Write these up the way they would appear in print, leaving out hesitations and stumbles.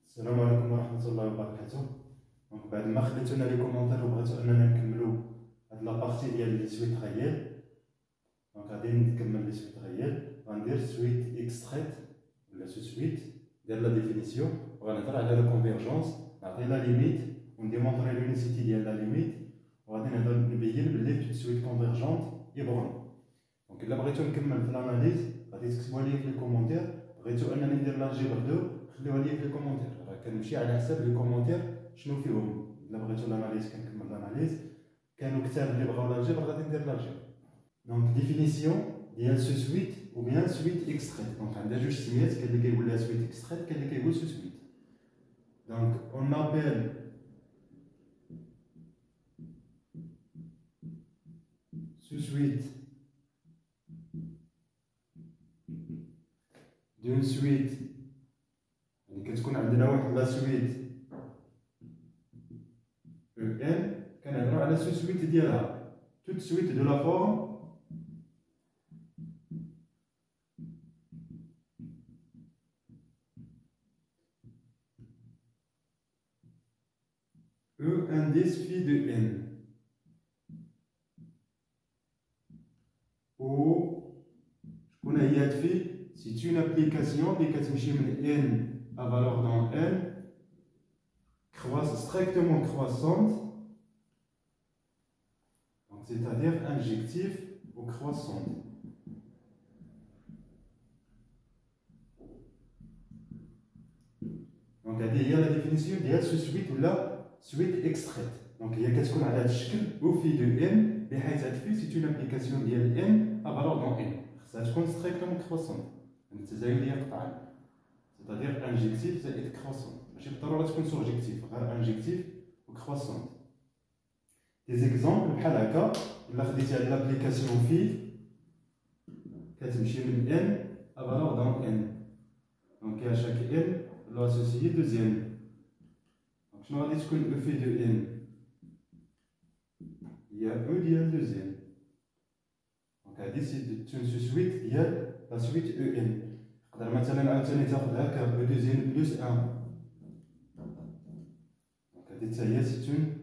السلام عليكم ورحمة الله وبركاته. دونك بعد ما خليتونا لي كومونتير وبغيتو اننا نكملو هاد لابارتي ديال لي سويت غيال، دونك غادي نكمل لي سويت غيال. غندير سويت اكستريت ولا سو سويت ديال لا ديفينيسيون، وغنهضر على لا كونفيرجونس، نعطي لا ليميت ونديمونطري لونيسيتي ديال لا ليميت، وغادي نهضر نبين بلي توت سويت كونفيرجونت اي بورن. دونك الا بغيتو نكمل في الاناليز غادي تكتبوا لي في لي كومونتير. بغيتو انني ندير لاجيبر 2 خليوها لي في لي كومونتير، راه كنمشي على حساب لي كومونتير شنو فيهم. الا بغيتو الاناليز كنكمل الاناليز، كانوا كتاب اللي بغاو لاجيبر غادي ندير لاجيبر. دونك ديفينيسيون ديال سو سويت ou bien suite extraite. Donc عندها جوج سميات، كاين اللي كيقول لها سويت اكستريت، كاين اللي كيقول سو سويت. دونك on appelle sous suite d'une suite، يعني كتكون عندنا واحد لا سويت ان كنهضروا على سو سويت ديالها توت سويت دو لا فورم E indice phi de n, ou شكون هي هاد phi؟ سي اون ابليكاسيون اللي كتمشي من n à valeur dans n strictement croissante، donc c'est-à-dire injective ou croissante. Donc هذه هي la définition ديال سو سويت ولا سويت اكستريت. دونك هي كتكون على هذا الشكل او في دو ان، بحيث هاد في سي اون ابليكاسيون ديال ان ا فالور دون ان، خصها تكون ستريكتومون كروسون، يعني التزايديه قطعا، سيتادير انجيكتيف زائد كروسون، ماشي بالضروره تكون سورجيكتيف، غير انجيكتيف و كروسون. دي زيكزامبل بحال هكا، الا خديتي هاد لابليكاسيون في كتمشي من ان ا فالور دون ان، دونك à chaque n لو اسوسيي دوزيام. شنو غادي تكون او في دو ان؟ هي او ديال دوزيام. دونك هادي سي تون سو سويت ديال لا سويت او ان. تقدر مثلا عاوتاني تاخدها ك او دوزيام بلس ان، دونك هادي حتى هي سي تون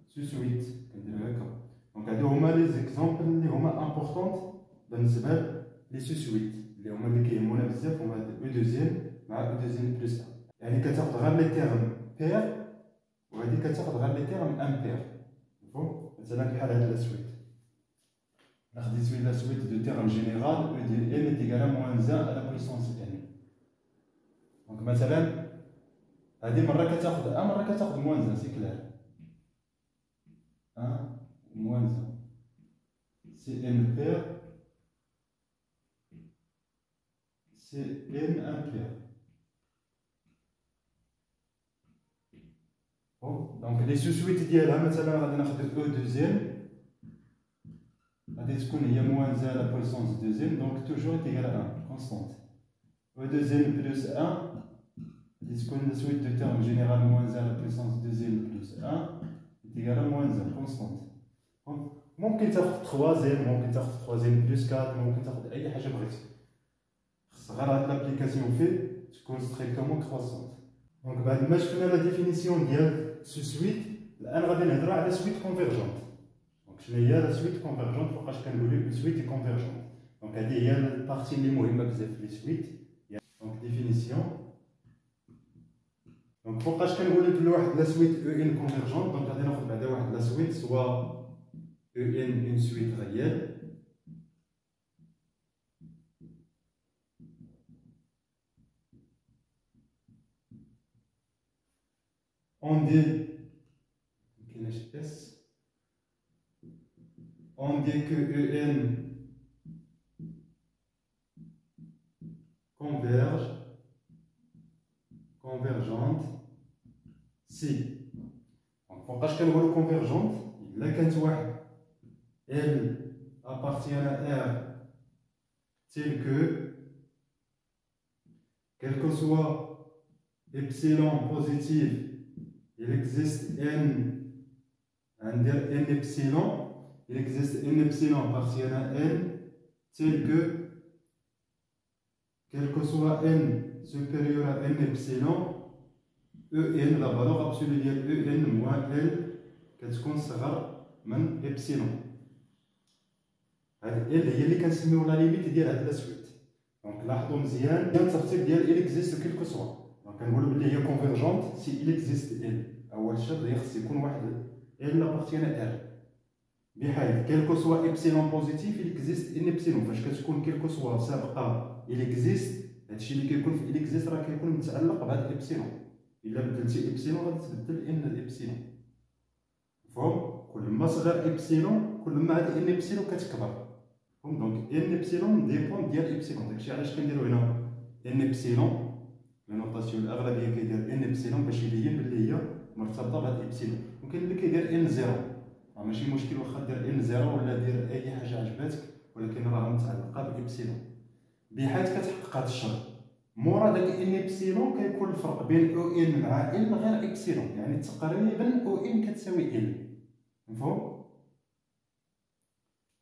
سو سويت كنديرو هكا. دونك هادو هما لي زيكزامبل اللي هما امبورطونط بالنسبه لي سو سويت، اللي هما اللي كيهمونا بزاف، هما هاد او دوزيام مع او دوزيام بلس ان. يعني كتاخد غير لي تيرم بير، وهادي كتاخد غير لي تيرم امبير. مفهوم؟ مثلا بحال هاد لا سويت، لا خديت لا سويت دو تيرم جينيرال او دو ان est égal à moins 1 à la puissance n. دونك مثلا هادي مره كتاخد ا مره كتاخد موان 1، سي كلير 1 موان 1 سي ان بير سي ان امبير. دونك لي سو سويت ديالها مثلا غادي ناخد او دوزيام، غادي تكون هي موان 1 لا بويسونس دوزيام، دونك توجور تيغال 1 كونستانت. او دوزيام بلس 1 غادي تكون سويت دو تيرم جينيرال موان 1 لا بويسونس دوزيام بلس 1 تيغال موان 1 كونستانت. ممكن تاخد تخوازيام، ممكن تاخد تخوازيام بلس 4، ممكن تاخد اي حاجه بغيتي، خص غير هاد لابليكاسيون في تكون ستريكتومون كروسونت. دونك بعد ما شفنا لا ديفينيسيون ديال سو سويت، الان غادي نهضروا على سويت كونفيرجونت. دونك شنو هي لا سويت كونفيرجونت؟ فوقاش كنقولوا سويت كونفيرجونت؟ دونك هذه هي البارتي اللي مهمه بزاف في لي سويت. دونك ديفينيسيون، دونك فوقاش كنقول لك لواحد لا سويت او ان كونفيرجونت، دونك غادي ناخذ بعدا واحد لا سويت سوا او ان اون سويت غيال، on dit S, on dit que EN converge, convergente si. Donc فوقاش كنقولوا convergente الا كانت واحد L appartient à R tel que quel que soit epsilon positif, il existe n epsilon, il existe n epsilon appartient à n tel que quel que soit n supérieur à n epsilon, ان لا فالور ابسولو ديال ان موان ال كتكون صغر من ابسيلون. هاد ال هي اللي كنسميو لا ليميت ديال هاد لا سويت. دونك لاحظوا مزيان الترتيب ديال ال اكزيست كيلكو سوا. دونك كنقولوا بلي هي كونفيرجونت سي ال اكزيست ال. اول شرط خص يكون واحد ال لابارتيان ار، بحيث كيلكو سوا ابسيلون بوزيتيف ال اكزيست ان ابسيلون. فاش كتكون كيلكو سوا سابقه ال اكزيست، هادشي اللي كيكون في ال اكزيست راه كيكون متعلق بهاد ابسيلون. الا بدلتي ابسيلون غادي تبدل ان ابسيلون. مفهوم؟ كل ما صغر ابسيلون كل ما هاد ان ابسيلون كتكبر. دونك ان ابسيلون ديبون ديال ابسيلون. داكشي علاش كنديرو هنا ان ابسيلون. لا نوطاسيون الاغلبيه كيدير ان ابسيلون باش يبين بلي هي مرتبطه بهاد ابسيلون. وكاين اللي كيدير ان زيرو، راه ماشي مشكل واخا دير ان زيرو ولا دير اي حاجه عجباتك، ولكن راه متعلقه بابسيلون بحيث كتحقق هاد الشرط. مورا داك ان ابسيلون كيكون الفرق بين او ان مع ال غير ابسيلون، يعني تقريبا او ان كتساوي ال. مفهوم؟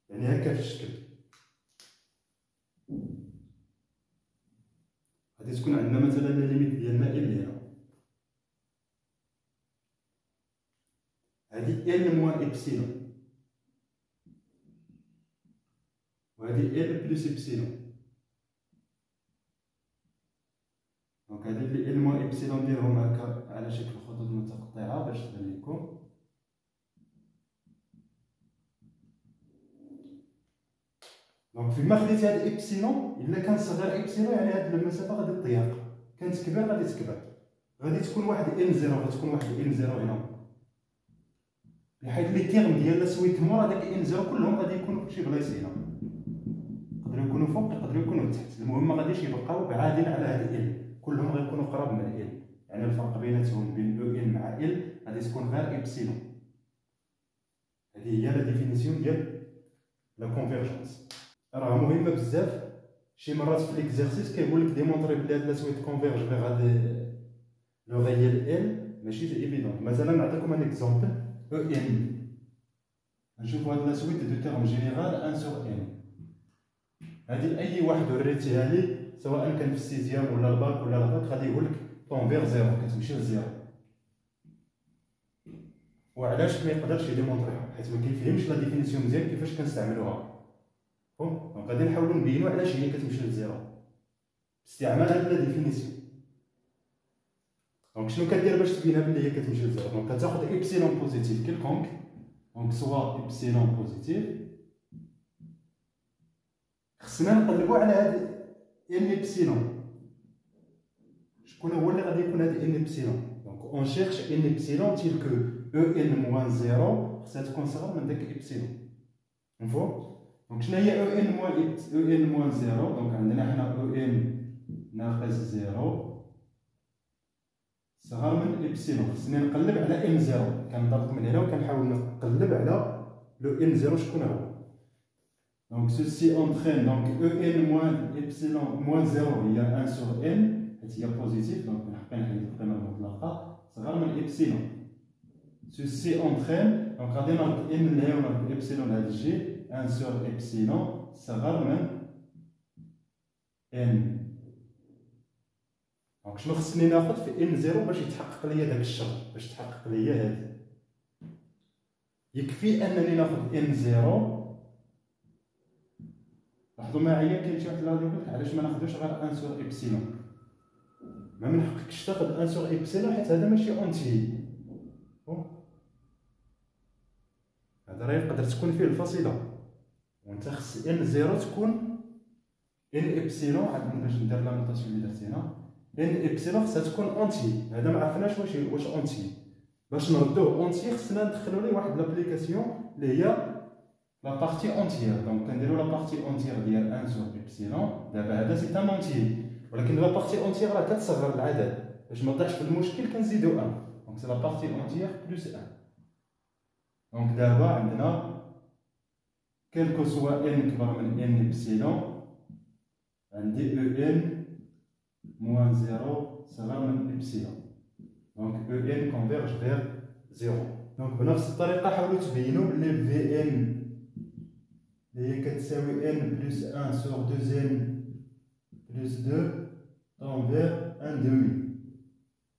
يعني هكا في الشكل. غادي تكون عندنا مثلا الليميت ديالنا ال هنا، هادي ال موان ابسيلون، وهادي ال بلس ابسيلون. دونك هادي اللي ال موان ابسيلون نديرهم هكا على شكل خطوط متقطعه باش تبان لكم. دونك فيما خديت هاد ابسيلون، الا كان صغير ابسيلون يعني هاد المسافه غادي تضيق، كانت كبير غادي تكبر. غادي تكون واحد ان زيرو، غتكون واحد ان زيرو هنا، بحيث لي تيرم ديال لا سويت مورا داك ان زيرو كلهم غادي يكونوا فشي بلايص هنا. يقدروا يكونوا فوق يقدروا يكونوا تحت، المهم ما غاديش يبقاو بعادين على هاد ال، كلهم غيكونوا قراب من ال. يعني الفرق بيناتهم بين او ان مع ال غادي تكون غير ابسيلون. هذه هي لا ديفينيسيون ديال لا كونفيرجونس. راه مهمه بزاف. شي مرات في ليكزارسيس كيقول لك ديمونطري بلي هاد لا سويت كونفيرج فيغ هاد لو غيال ال، ماشي ايفيدون. مثلا نعطيكم ان اكزومبل. او ان نشوفوا هاد لا سويت دو تيرم جينيرال ان سور ان. هادي اي واحد وريتيها لي سواء كان في السيزيام ولا الباك ولا الباك غادي يقول لك طونفير زيرو، كتمشي لزيرو. وعلاش ما يقدرش يديمونطريها؟ حيت ما كيفهمش لا ديفينيسيون مزيان كيفاش كنستعملوها. دونك غادي نحاولوا نبينوا علاش هي كتمشي لزيرو باستعمال هاد لا ديفينيسيون. دونك شنو كدير باش تبينها بلي هي كتمشي لزيرو؟ دونك كتاخذ ابسيلون بوزيتيف كيلكونك، دونك سوا ابسيلون بوزيتيف. خصنا نقلبوا على هاد ان ابسيلون. شكون هو اللي غادي يكون هاد ان ابسيلون؟ دونك اون شيرش ان ابسيلون تيل كو او ان موان زيرو خصها تكون صغر من داك ابسيلون. مفهوم؟ دونك شنو هي او ان موان زيرو؟ دونك عندنا حنا او ان ناقص زيرو صغر من ابسيلون. خصني نقلب على ان زيرو، كنضغط من هنا وكنحاول نقلب على لو ان زيرو شكون هو. دونك سوسي اونترين دونك او ان موان ابسيلون موان زيرو هي 1 سور ان حيت هي بوزيتيف، دونك نحقق نحيد القيمه المطلقه صغر من ابسيلون. سوسي اونترين دونك غادي نربط ان من هنا ونربط ابسيلون لهاد الجي 1 سور ابسيلون صغر من ان. دونك شنو خصني ناخذ في ان زيرو باش يتحقق ليا داك الشرط، باش تحقق ليا هادي؟ يكفي انني ناخذ ان زيرو. لاحظوا معايا كاين شي واحد اللي غادي يقول لك علاش ما ناخذوش غير 1 سور ابسيلون؟ ما منحققش تاخذ 1 سور ابسيلون حيت هذا ماشي اونتي. هذا راه يقدر تكون فيه الفاصله، وانت خص ان زيرو تكون ان ابسيلون. عاد باش ندير لا نوطاسيون اللي درت هنا، ان ابسيلون خصها تكون اونتي. هذا ما عرفناش واش اونتي. باش نردوه اونتي خصنا ندخلوا ليه واحد لابليكاسيون اللي هي لا بارتي اونتيير. دونك كنديروا لا بارتي اونتيير ديال 1 سور ابسيلون. دابا هذا سي ان اونتيير، ولكن لا بارتي اونتيير راه كتصغر العدد. باش ما نطيحش في المشكل كنزيدو 1. دونك سي لا بارتي اونتيير بلس 1. دونك دابا عندنا كيلكو سوا ان كبر من ان ابسيلون، عندي او ان موان زيرو صغر من ابسيلون. دونك او ان كونفيرج فيغ زيرو. دونك بنفس الطريقه حاولوا تبينوا بلي في ان اللي هي كتساوي ان بلس 1 سور 2 ان بلس 2 طون فيغ 1 دومي.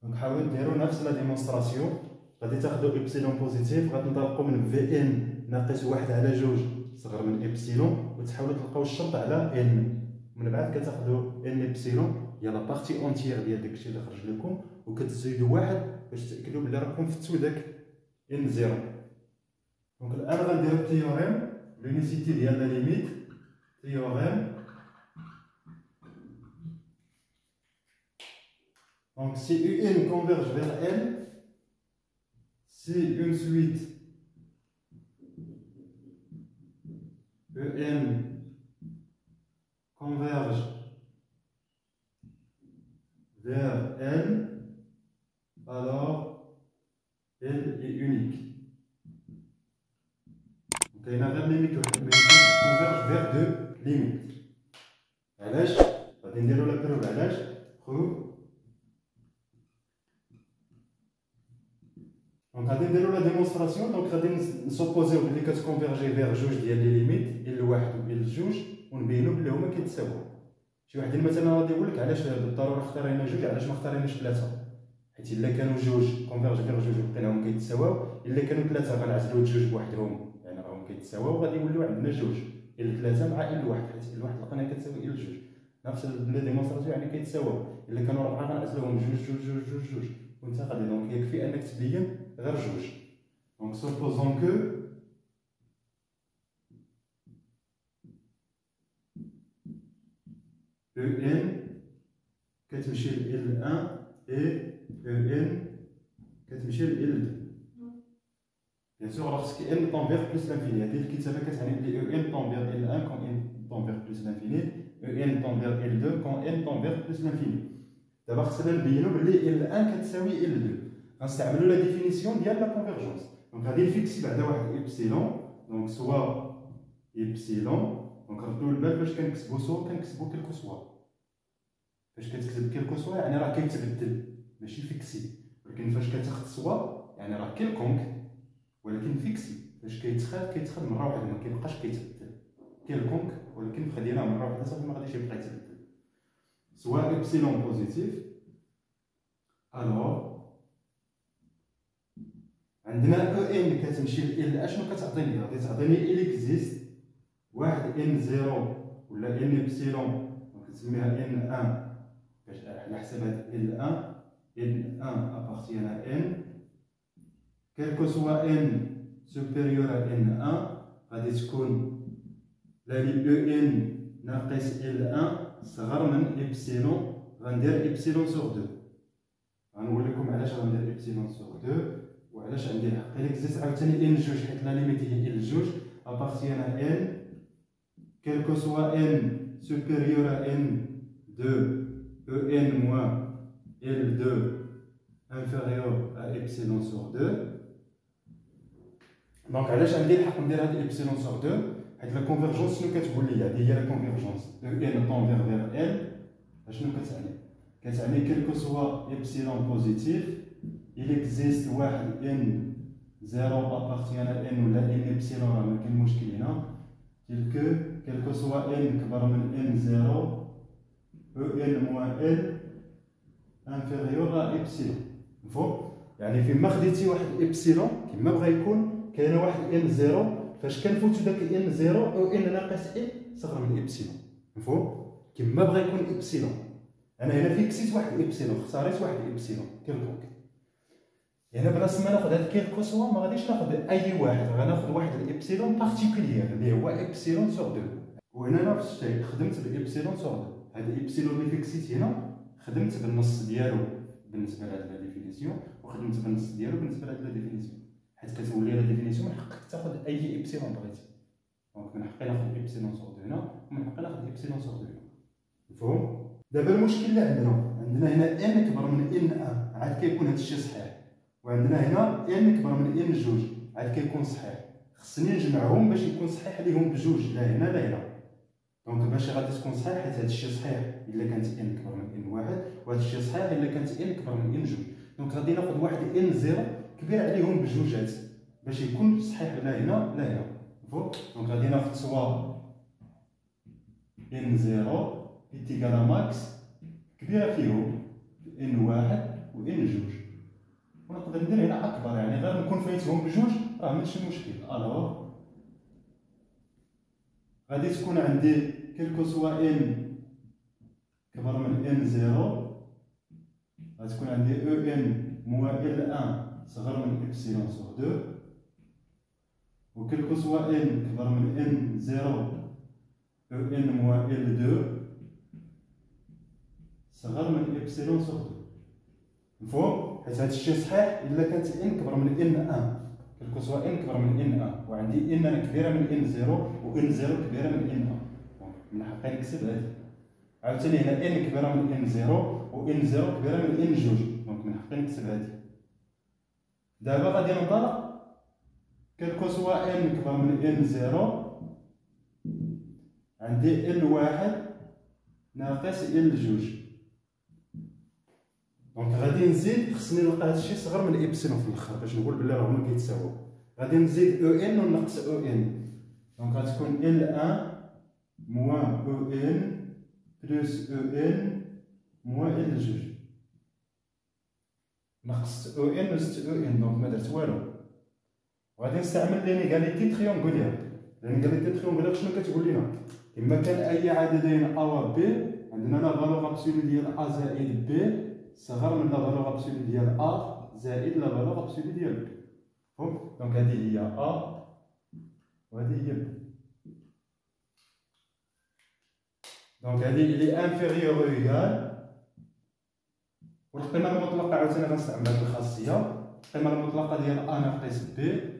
دونك حاولوا ديروا نفس لا ديمونستراسيون. غادي تاخذوا إبسيلون بوزيتيف، غتنطلقوا من في ان ناقص 1 على 2 صغر من إبسيلون، وتحاولوا تلقاو الشرط على ان. من بعد كتاخذوا ان إبسيلون هي لا بارتي اونتيير ديال داكشي اللي خرج لكم، وكتزيدوا 1 باش تاكدوا بلي راكم فتوا داك ان زيرو. دونك الان غنديرو التيوريم لونيسيتي ديال لا ليميت. تيوريم donc si UN converge vers L, si une suite EN converge vers L, alors L est unique. Donc il y a une limite qui converge vers deux limites. علاش غادي نديرو لا بروف علاش خو. دونك غادي نديرو لا ديمونستراسيون. دونك غادي نسوبوزيو بلي كتكونفيرجي فيغ جوج ديال لي ليميت ال واحد و ال جوج، ونبينو بلي هما كيتساويو. شي واحد مثلا غادي يقول لك علاش بالضروره اختارينا جوج علاش ما اختاريناش ثلاثه، حيت الا كانوا جوج كونفيرج فيغ جوج لقيناهم كيتساويو، الا كانوا ثلاثه غنعزلو جوج بوحدهم يعني راهم كيتساويو، وغادي يوليو عندنا جوج ال ثلاثه مع ال واحد، حيت ال واحد لقيناها كتساوي ال جوج. نفس لا ديمونستراسيون يعني كيتساويو. الا كانوا ربعه غنعزلوهم جوج جوج جوج جوج جوج، وانت غادي دونك يكفي انك تبين غير جوج. دونك سوبوزون كو EN كتمشي ل L1 et EN كتمشي ل L2. Bien sûr, lorsque n tend vers plus l'infini, هذه الكتابة كتعني بلي EN tend vers L1 quand n tend vers plus l'infini, EN tend vers L2 quand n tend vers plus l'infini. دابا خصنا نبينو بلي L1 كتساوي L2. غنستعملو لا ديفينيسيون ديال لا كونفيرجونس. دونك غادي نفيكسي بعدا واحد إبسيلون، دونك سوا إبسيلون. دونك ردوا البال فاش كنكتبو سوا كنكتبو كيلكو سوا. فاش كتكتب كيلكو سوا يعني راه كيتبدل ماشي فيكسي، ولكن فاش كتاخد سوا يعني راه كيلكونك، ولكن فيكسي فاش كيتخاد مره واحده ما كيبقاش كيتبدل. كيلكونك ولكن خديناه مره واحده صافي ما غاديش يبقى يتبدل. سوا إبسيلون بوزيتيف، الوغ عندنا او ان كتمشي ل اشنو كتعطيني؟ غادي تعطيني ال اكزيست واحد ان زيرو ولا ان ابسيلون، كنسميها ان ان باش على حساب هاد ال ان ابارتيان ا ان كيلكو سوا ان سوبيريور ا ان ان، غادي تكون لا لي او ان ناقص ال ان صغر من ابسيلون. غندير ابسيلون سور 2. غنقول لكم علاش غندير ابسيلون سور 2 وعلاش عندي الحق. الا كزيت عاوتاني ان جوج حيت لا ليميت هي ال جوج ابارتيان ان كيلكو سوا ان سوبيريور ان 2 او ان موان ال 2 انفيريور ا ابسيلون سور 2. دونك علاش عندي الحق ندير هاد ابسيلون سور 2؟ حيت لا كونفيرجونس شنو كتقول لي؟ هذه هي لا كونفيرجونس او ان طون فيغ ال. اشنو كتعني؟ كتعني كيلكو سوا ابسيلون بوزيتيف il existe واحد n 0 appartient à n ولا n epsilon راه ما كاين مشكل هنا، كيلكو سوا n كبر من n 0 او n موان l انفيريور à epsilon. مفهوم؟ يعني فيما خديتي واحد ابسيلون كما بغا يكون كاينه واحد n 0 فاش كنفوتو داك n 0 او n ناقص l صغر من ابسيلون. مفهوم؟ كما بغا يكون ابسيلون. انا هنا فيكسيت واحد ابسيلون، اختاريت واحد ابسيلون كيلكوك. يعني بلاص ما ناخذ هاد كيلكو سوا ما غاديش ناخذ اي واحد، غناخذ واحد الابسيلون بارتيكولير اللي هو ابسيلون سور 2. وهنا نفس الشيء خدمت بابسيلون سور 2. هاد الابسيلون اللي فيكسيت هنا خدمت بالنص ديالو بالنسبه لهاد لا ديفينيسيون، وخدمت بالنص ديالو بالنسبه لهاد لا ديفينيسيون، حيت كتولي لا ديفينيسيون من حقك تاخذ اي ابسيلون بغيتي. دونك من حقي ناخذ ابسيلون سور 2 هنا، ومن حقي ناخذ ابسيلون سور 2 هنا. مفهوم؟ دابا المشكل اللي عندنا هنا ان كبر من ان ان عاد كيكون هادشي صحيح، وعندنا هنا ان كبر من ان جوج عاد كيكون صحيح. خصني نجمعهم باش يكون صحيح ليهم بجوج، لا هنا لا هنا. دونك باش غادي تكون صحيح حيت هادشي صحيح الا كانت ان كبر من ان واحد، وهادشي صحيح الا كانت ان كبر من ان جوج. دونك غادي ناخذ واحد ان زيرو كبير عليهم بجوجات باش يكون صحيح لا هنا لا هنا. مفهوم؟ دونك غادي ناخذ سوا ان زيرو ايتيكال ماكس كبيره فيهم ان واحد و ان جوج، ونقدر ندير هنا اكبر، يعني غير نكون فايتهم بجوج راه ماشي مشكل. الوغ غادي تكون عندي كيلكو سوا ان كبر من ان زيرو، غتكون عندي او ان موان ال ان صغر من ابسيلون سور دو، و كيلكو سوا ان كبر من ان زيرو او ان موان ال دو صغر من ابسيلون سور دو. مفهوم؟ حيت هاد الشيء صحيح الا كانت ان كبر من ان ان، كيلكو سوا ان كبر من ان ان، وعندي ان انا كبيره من ان زيرو و ان زيرو كبيره من ان ان، من حقي نكتب هادي. عاوتاني هنا ان كبيره من ان زيرو و ان زيرو كبيره من ان جوج، دونك من حقي نكتب هادي. دابا غادي ننطلق كيلكو سوا ان كبر من ان زيرو، عندي ان واحد ناقص ان جوج، دونك غادي نزيد، خصني نلقى هادشي صغر من ابسيلون في الاخر باش نقول بلي راه هما كيتساووا. غادي نزيد او ان ونقص او ان، دونك غتكون ال ان موان او ان بلس او ان موان ال جوج، نقصت او ان وزدت او ان، دونك ما درت والو. وغادي نستعمل لينيغاليتي تريونغولير. لينيغاليتي تريونغولير شنو كتقول لنا؟ كما كان اي عددين ا و بي، عندنا لا فالور ابسولو ديال ا زائد بي صغر من لا فالور ابسولو ديال ا زائد لا فالور ابسولو ديال بي. فهمت؟ دونك هذه هي ا وهذه هي بي. دونك هذه اللي انفيريور او ايكال، والقيمه المطلقه عاوتاني غنستعمل هذه الخاصيه. القيمه المطلقه ديال ا ناقص بي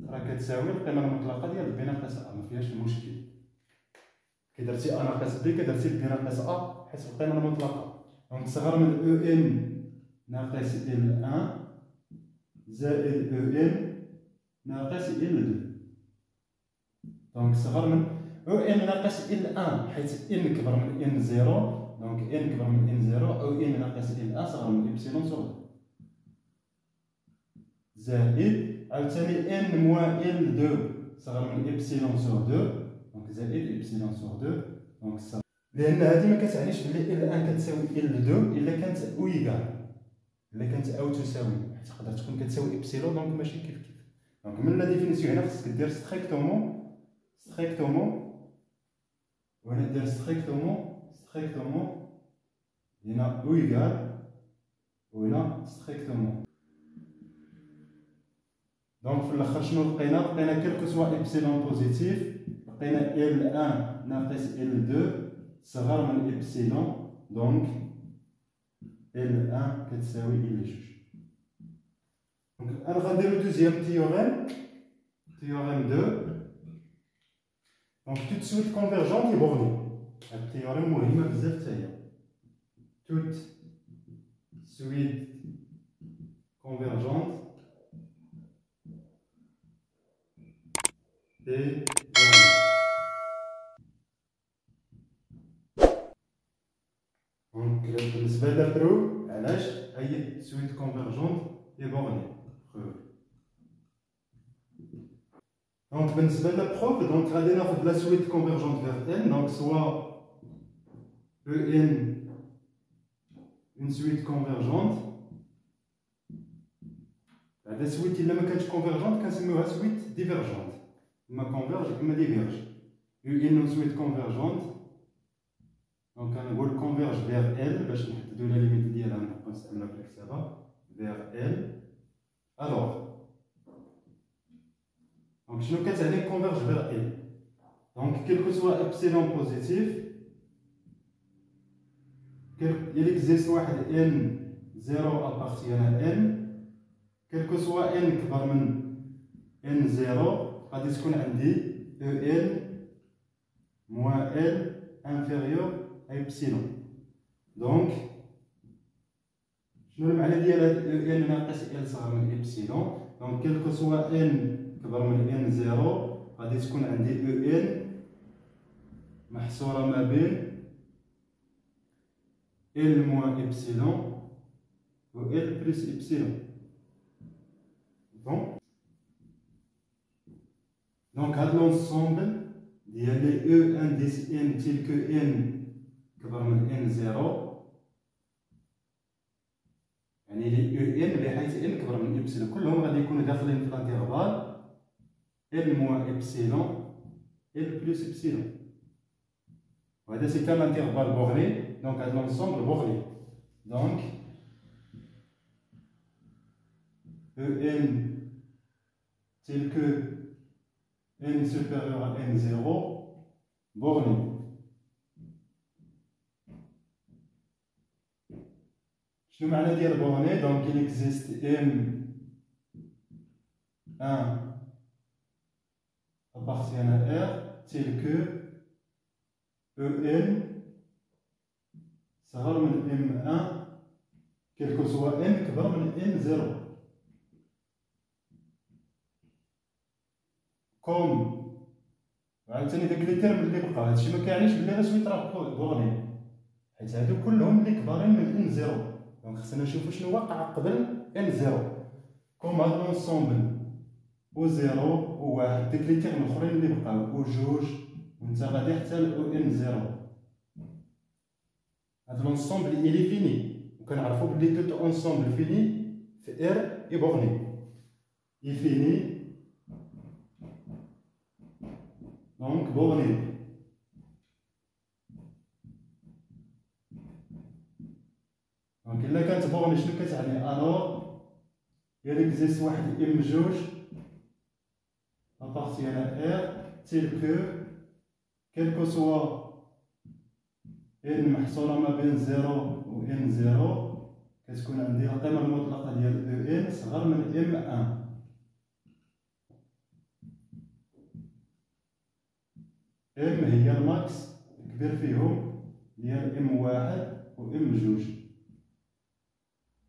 راه كتساوي القيمه المطلقه ديال بي ناقص ا، ما فيهاش مشكل. كي درتي ا ناقص بي كدرتي بي ناقص ا حيت القيمه المطلقه، دونك صغر من او ان ناقص ال 1 زائد او ان ناقص ال 2، دونك صغر من او ان ناقص ال 1 حيت ان كبر من ان زيرو، دونك ان كبر من ان زيرو او ان ناقص ال 1 صغر من ابسيلون سور زائد عاوتاني ان موان ال 2 صغر من ابسيلون سور 2، دونك زائد ابسيلون سور 2، دونك صغر. لان هذه ما كتعنيش بلي ال 1 كتساوي ال 2 الا كانت او ايكال، الا كانت او تساوي، حيت تقدر تكون كتساوي ابسيلون، دونك ماشي كيف كيف. دونك من لا ديفينيسيون هنا خصك دير ستريكتومون، وهنا دير ستريكتومون، هنا او ايكال وهنا ستريكتومون. دونك في الاخر شنو لقينا كيلكو سوا ابسيلون بوزيتيف، لقينا ال 1 ناقص ال 2 صغر من ابسيلون، دونك ال 1 كتساوي ال 2. دونك انا غنديرو دوزيام تيوريم 2. دونك توت سويت كونفيرجونت يبورني، هاد التيوريم مهمه بزاف حتى هي. توت سويت كونفيرجونت اي دونك بالنسبه لا بروف علاش اي سويت كونفيرجونت يبورني بروف. دونك بالنسبه لا بروف، دونك غادي ناخذ لا سويت كونفيرجونت فيغ ان، دونك سوا او ان اون سويت كونفيرجونت، هذا سويت الا ما كانتش كونفيرجونت كنسميوها سويت ديفيرجونت، اما كونفيرج اما ديفيرج. او ان اون سويت كونفيرجونت، دونك كنقول كونفيرج فيغ ال باش نحددو لا ليميت ديالها نبقاو نستعملوها في الكتابه فيغ ال. الوغ دونك شنو كتعني كونفيرج فيغ ال؟ دونك كيلكو سوا ابسيلون بوزيتيف، il existe واحد n 0 appartient à n، كيلكو سوا n كبر من n 0 غادي تكون عندي او n موان l inférieur à epsilon. دونك شنو المعنى ديال هاد او n ناقص l صغر من epsilon؟ دونك كيلكو سوا n كبر من n 0 غادي تكون عندي او n محصوره ما بين L moins epsilon ou L plus epsilon. Bon. Donc, à l'ensemble, il y a les E indice n tel que n كبر من n0، يعني لي ان بحيث ان كبر من ابسلون كلهم غادي يكونوا داخلين في الانترفال ان موان ابسلون ان بلس ابسلون. وهذا سي ان انترفال بورني دونك هذا لونسومبل بورني. دونك en tel que n supérieur à n0 borné. شنو معنى ديال بورني؟ دونك il existe m1 appartient à R tel que en صغر من m1 quel que soit n كبر من n0. كوم عاوتاني داك لي تيرم اللي بقاو هادشي ما كيعنيش بلي لا سويت راه بورني، حيت هادو كلهم اللي كبارين من ان زيرو. دونك خصنا نشوفو شنو وقع قبل ان زيرو. كوم هاد لونسومبل او زيرو و واحد داك لي تيرم الاخرين اللي بقاو او جوج وانت غادي حتى ل ان زيرو. هاد لونسومبل الي فيني وكنعرفو بلي توت اونسومبل فيني في ار اي بورني. يفيني donc borné. donc إلا كانت بورني شنو كتعني؟ alors il existe واحد ام جوج appartient à R tel que quel que soit n محصورة ما بين 0 و n 0 كتكون عندي القيمة المطلقة ديال n صغر من m1. ام هي الماكس الكبير فيهم ديال ام واحد و ام جوج.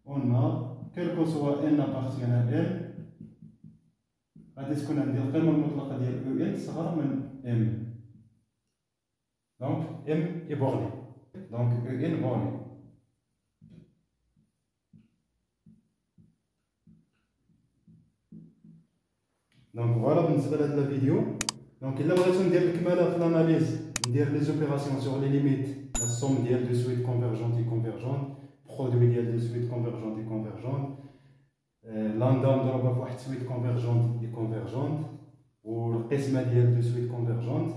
قلنا كيلكو سوا ان ابارتيان ام غادي تكون عندي القيمة المطلقة ديال او ان صغر من ام. دونك ام اي بورني. دونك او ان بورني. دونك فوالا بالنسبة لهاد الفيديو. دونك الا بغيتو ندير الكماله في الاناليز ندير لي زوبيراسيون سور لي ليميت لا سوم ديال دو سويت كونفيرجونت اي كونفيرجونت برودوي ديال دو سويت كونفيرجونت اي كونفيرجونت لاندام ضربها في واحد سويت كونفيرجونت اي كونفيرجونت والقسمه ديال دو سويت كونفيرجونت.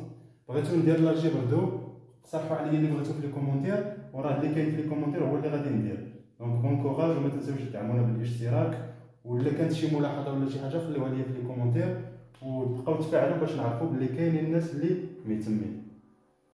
بغيتو ندير لاجيبر دو صححوا عليا اللي بغيتو في لي كومونتير وراه اللي كاين في لي كومونتير هو اللي غادي ندير. دونك بون كوراج وما تنساوش تدعمونا بالاشتراك ولا كانت شي ملاحظه ولا شي حاجه خليوها ليا في لي كومونتير وتبقاو تفاعلوا باش نعرفوا بلي كاينين الناس اللي مهتمين.